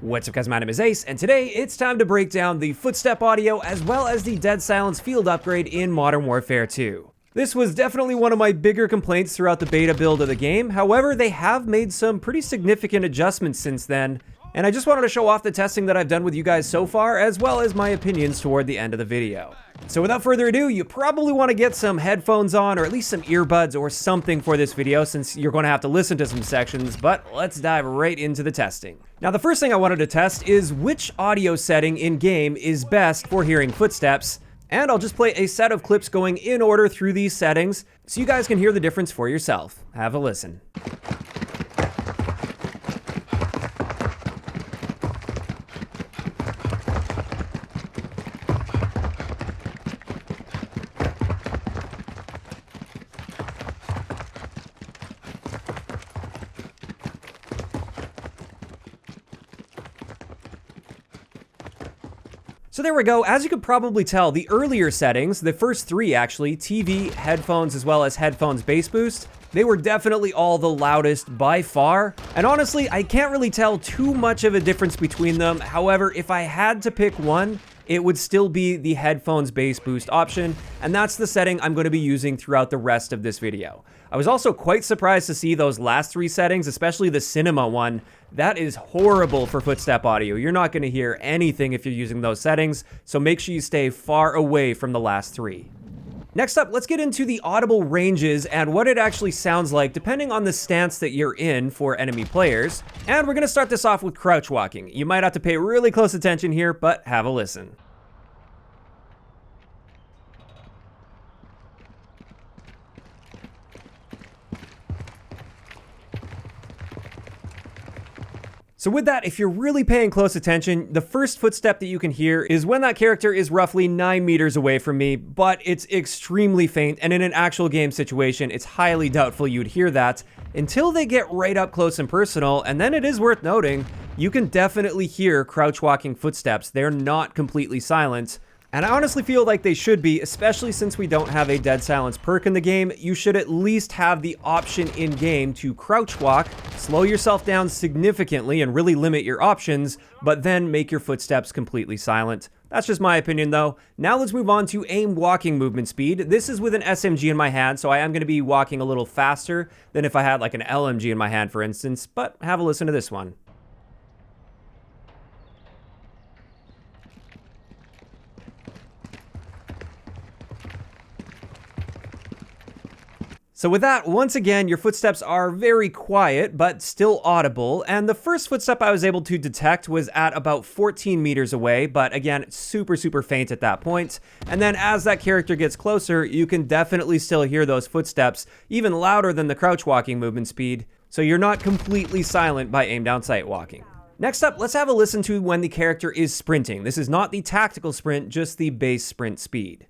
What's up guys, my name is Ace, and today it's time to break down the footstep audio as well as the dead silence field upgrade in Modern Warfare 2. This was definitely one of my bigger complaints throughout the beta build of the game, however they have made some pretty significant adjustments since then, and I just wanted to show off the testing that I've done with you guys so far, as well as my opinions toward the end of the video. So without further ado, you probably want to get some headphones on, or at least some earbuds or something for this video, since you're going to have to listen to some sections, but let's dive right into the testing. Now the first thing I wanted to test is which audio setting in-game is best for hearing footsteps, and I'll just play a set of clips going in order through these settings, so you guys can hear the difference for yourself. Have a listen. So there we go. As you could probably tell, the earlier settings, the first three actually, TV, headphones, as well as headphones bass boost, they were definitely all the loudest by far. And honestly, I can't really tell too much of a difference between them. However, if I had to pick one, it would still be the headphones bass boost option, and that's the setting I'm going to be using throughout the rest of this video. I was also quite surprised to see those last three settings, especially the cinema one. That is horrible for footstep audio. You're not going to hear anything if you're using those settings, so make sure you stay far away from the last three. Next up, let's get into the audible ranges and what it actually sounds like depending on the stance that you're in for enemy players. And we're going to start this off with crouch walking. You might have to pay really close attention here, but have a listen. So with that, if you're really paying close attention, the first footstep that you can hear is when that character is roughly 9 meters away from me, but it's extremely faint, and in an actual game situation, it's highly doubtful you'd hear that until they get right up close and personal, and then it is worth noting, you can definitely hear crouch walking footsteps. They're not completely silent. And I honestly feel like they should be, especially since we don't have a dead silence perk in the game. You should at least have the option in-game to crouch walk, slow yourself down significantly and really limit your options, but then make your footsteps completely silent. That's just my opinion though. Now let's move on to aim walking movement speed. This is with an SMG in my hand, so I am going to be walking a little faster than if I had like an LMG in my hand, for instance, but have a listen to this one. So with that, once again, your footsteps are very quiet, but still audible, and the first footstep I was able to detect was at about 14 meters away, but again, it's super faint at that point. And then as that character gets closer, you can definitely still hear those footsteps, even louder than the crouch walking movement speed, so you're not completely silent by aim down sight walking. Next up, let's have a listen to when the character is sprinting. This is not the tactical sprint, just the base sprint speed.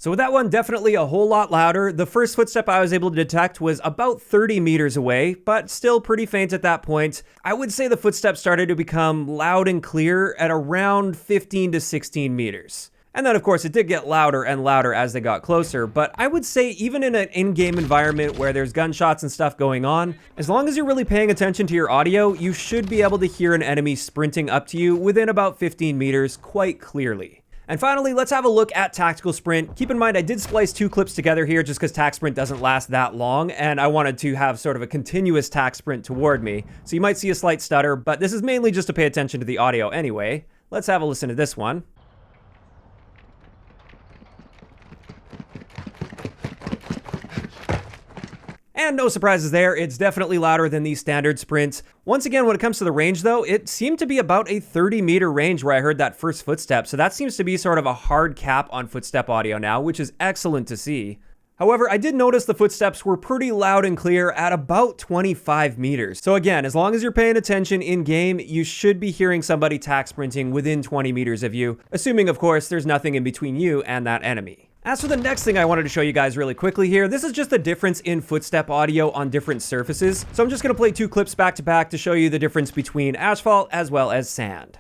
So with that one, definitely a whole lot louder. The first footstep I was able to detect was about 30 meters away, but still pretty faint at that point. I would say the footsteps started to become loud and clear at around 15 to 16 meters. And then of course it did get louder and louder as they got closer, but I would say even in an in-game environment where there's gunshots and stuff going on, as long as you're really paying attention to your audio, you should be able to hear an enemy sprinting up to you within about 15 meters quite clearly. And finally, let's have a look at Tactical Sprint. Keep in mind, I did splice two clips together here just because Tac Sprint doesn't last that long, and I wanted to have sort of a continuous Tac Sprint toward me. So you might see a slight stutter, but this is mainly just to pay attention to the audio anyway. Let's have a listen to this one. And no surprises there, it's definitely louder than the standard sprints. Once again, when it comes to the range though, it seemed to be about a 30-meter range where I heard that first footstep, so that seems to be sort of a hard cap on footstep audio now, which is excellent to see. However, I did notice the footsteps were pretty loud and clear at about 25 meters. So again, as long as you're paying attention in-game, you should be hearing somebody tac sprinting within 20 meters of you, assuming of course there's nothing in between you and that enemy. As for the next thing I wanted to show you guys really quickly here, this is just the difference in footstep audio on different surfaces. So I'm just going to play two clips back to back to show you the difference between asphalt as well as sand.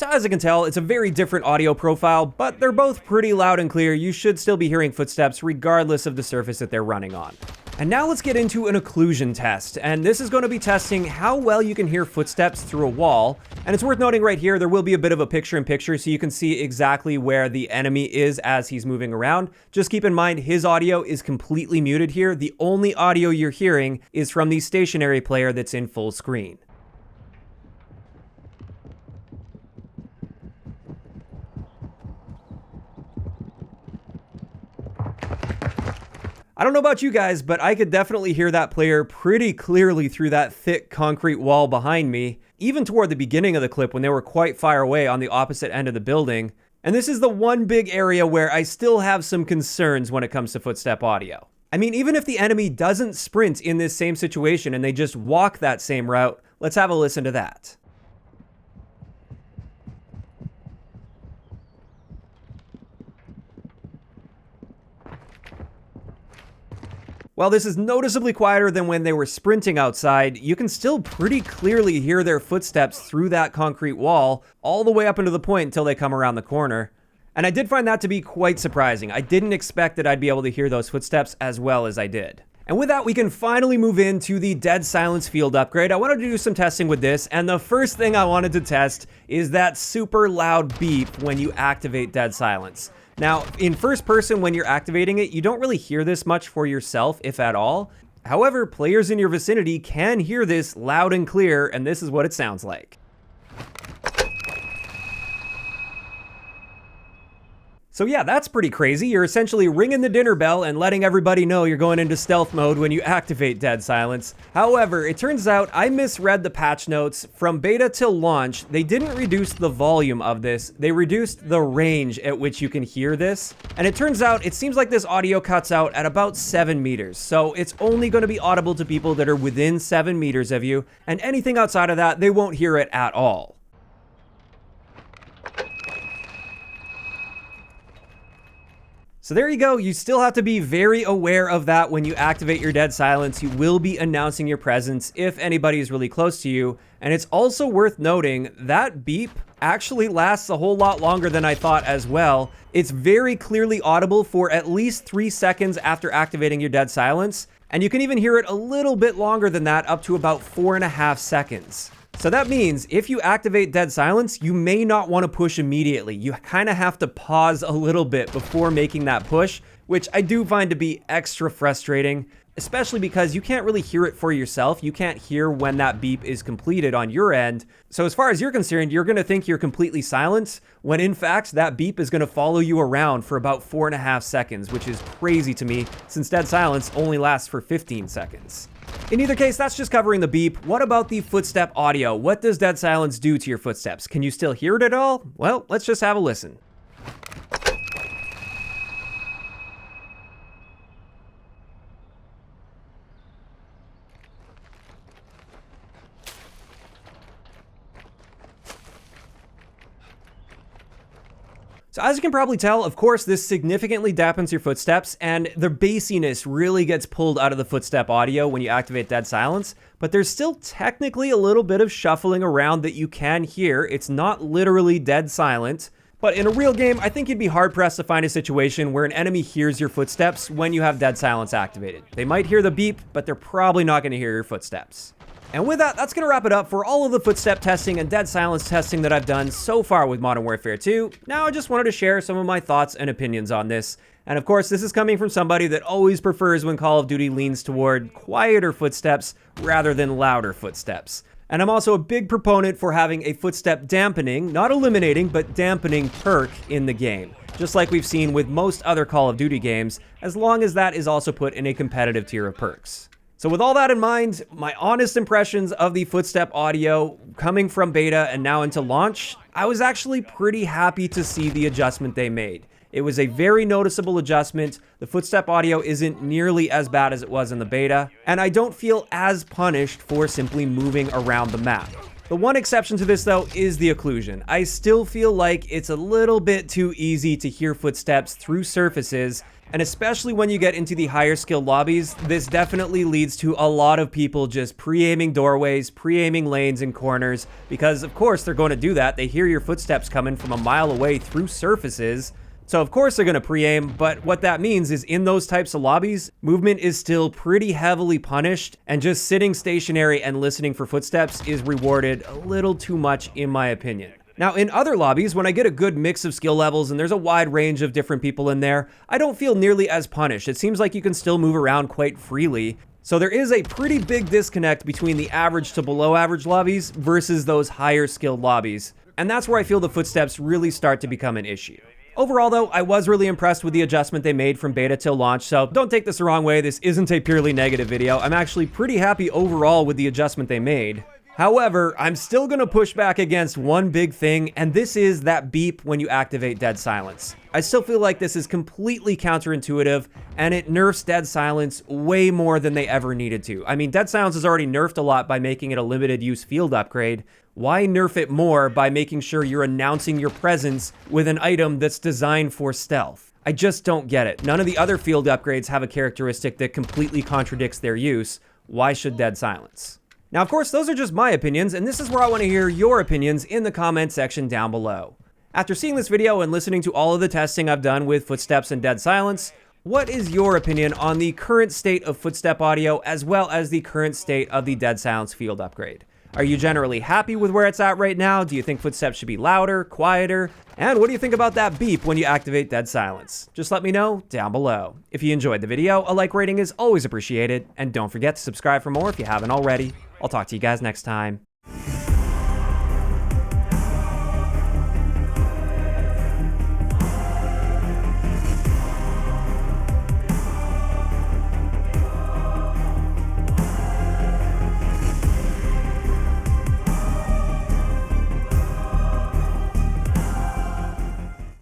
So as you can tell, it's a very different audio profile, but they're both pretty loud and clear. You should still be hearing footsteps regardless of the surface that they're running on. And now let's get into an occlusion test, and this is going to be testing how well you can hear footsteps through a wall. And it's worth noting right here, there will be a bit of a picture-in-picture so you can see exactly where the enemy is as he's moving around. Just keep in mind, his audio is completely muted here. The only audio you're hearing is from the stationary player that's in full screen. I don't know about you guys, but I could definitely hear that player pretty clearly through that thick concrete wall behind me, even toward the beginning of the clip when they were quite far away on the opposite end of the building. And this is the one big area where I still have some concerns when it comes to footstep audio. I mean, even if the enemy doesn't sprint in this same situation and they just walk that same route, let's have a listen to that. While this is noticeably quieter than when they were sprinting outside, you can still pretty clearly hear their footsteps through that concrete wall all the way up into the point until they come around the corner. And I did find that to be quite surprising. I didn't expect that I'd be able to hear those footsteps as well as I did. And with that, we can finally move into the dead silence field upgrade. I wanted to do some testing with this, and the first thing I wanted to test is that super loud beep when you activate dead silence. Now, in first person, when you're activating it, you don't really hear this much for yourself, if at all. However, players in your vicinity can hear this loud and clear, and this is what it sounds like. So yeah, that's pretty crazy. You're essentially ringing the dinner bell and letting everybody know you're going into stealth mode when you activate dead silence. However, it turns out I misread the patch notes. From beta till launch, they didn't reduce the volume of this. They reduced the range at which you can hear this. And it turns out it seems like this audio cuts out at about 7 meters. So it's only going to be audible to people that are within 7 meters of you. And anything outside of that, they won't hear it at all. So there you go. You still have to be very aware of that when you activate your dead silence. You will be announcing your presence if anybody is really close to you. And it's also worth noting that beep actually lasts a whole lot longer than I thought as well. It's very clearly audible for at least 3 seconds after activating your dead silence. And you can even hear it a little bit longer than that, up to about 4.5 seconds. So that means if you activate dead silence, you may not want to push immediately. You kind of have to pause a little bit before making that push, which I do find to be extra frustrating, especially because you can't really hear it for yourself. You can't hear when that beep is completed on your end. So as far as you're concerned, you're going to think you're completely silent, when in fact that beep is going to follow you around for about 4.5 seconds, which is crazy to me since dead silence only lasts for 15 seconds. In either case, that's just covering the beep. What about the footstep audio? What does dead silence do to your footsteps? Can you still hear it at all? Well, let's just have a listen. So as you can probably tell, of course, this significantly dampens your footsteps, and the bassiness really gets pulled out of the footstep audio when you activate dead silence, but there's still technically a little bit of shuffling around that you can hear. It's not literally dead silent, but in a real game, I think you'd be hard-pressed to find a situation where an enemy hears your footsteps when you have dead silence activated. They might hear the beep, but they're probably not going to hear your footsteps. And with that, that's going to wrap it up for all of the footstep testing and dead silence testing that I've done so far with Modern Warfare 2. Now, I just wanted to share some of my thoughts and opinions on this. And of course, this is coming from somebody that always prefers when Call of Duty leans toward quieter footsteps rather than louder footsteps. And I'm also a big proponent for having a footstep dampening, not eliminating, but dampening perk in the game, just like we've seen with most other Call of Duty games, as long as that is also put in a competitive tier of perks. So with all that in mind, my honest impressions of the footstep audio coming from beta and now into launch, I was actually pretty happy to see the adjustment they made. It was a very noticeable adjustment. The footstep audio isn't nearly as bad as it was in the beta, and I don't feel as punished for simply moving around the map. The one exception to this, though, is the occlusion. I still feel like it's a little bit too easy to hear footsteps through surfaces, And especially when you get into the higher skilled lobbies, this definitely leads to a lot of people just pre-aiming doorways, pre-aiming lanes and corners, because of course they're going to do that. They hear your footsteps coming from a mile away through surfaces. So of course they're going to pre-aim, but what that means is in those types of lobbies, movement is still pretty heavily punished, and just sitting stationary and listening for footsteps is rewarded a little too much in my opinion. Now, in other lobbies, when I get a good mix of skill levels and there's a wide range of different people in there, I don't feel nearly as punished. It seems like you can still move around quite freely. So there is a pretty big disconnect between the average to below average lobbies versus those higher skilled lobbies. And that's where I feel the footsteps really start to become an issue. Overall though, I was really impressed with the adjustment they made from beta till launch, so don't take this the wrong way, this isn't a purely negative video. I'm actually pretty happy overall with the adjustment they made. However, I'm still going to push back against one big thing, and this is that beep when you activate dead silence. I still feel like this is completely counterintuitive, and it nerfs dead silence way more than they ever needed to. I mean, dead silence is already nerfed a lot by making it a limited use field upgrade. Why nerf it more by making sure you're announcing your presence with an item that's designed for stealth? I just don't get it. None of the other field upgrades have a characteristic that completely contradicts their use. Why should dead silence? Now, of course, those are just my opinions, and this is where I want to hear your opinions in the comment section down below. After seeing this video and listening to all of the testing I've done with footsteps and dead silence, what is your opinion on the current state of footstep audio as well as the current state of the dead silence field upgrade? Are you generally happy with where it's at right now? Do you think footsteps should be louder, quieter? And what do you think about that beep when you activate dead silence? Just let me know down below. If you enjoyed the video, a like rating is always appreciated, and don't forget to subscribe for more if you haven't already. I'll talk to you guys next time.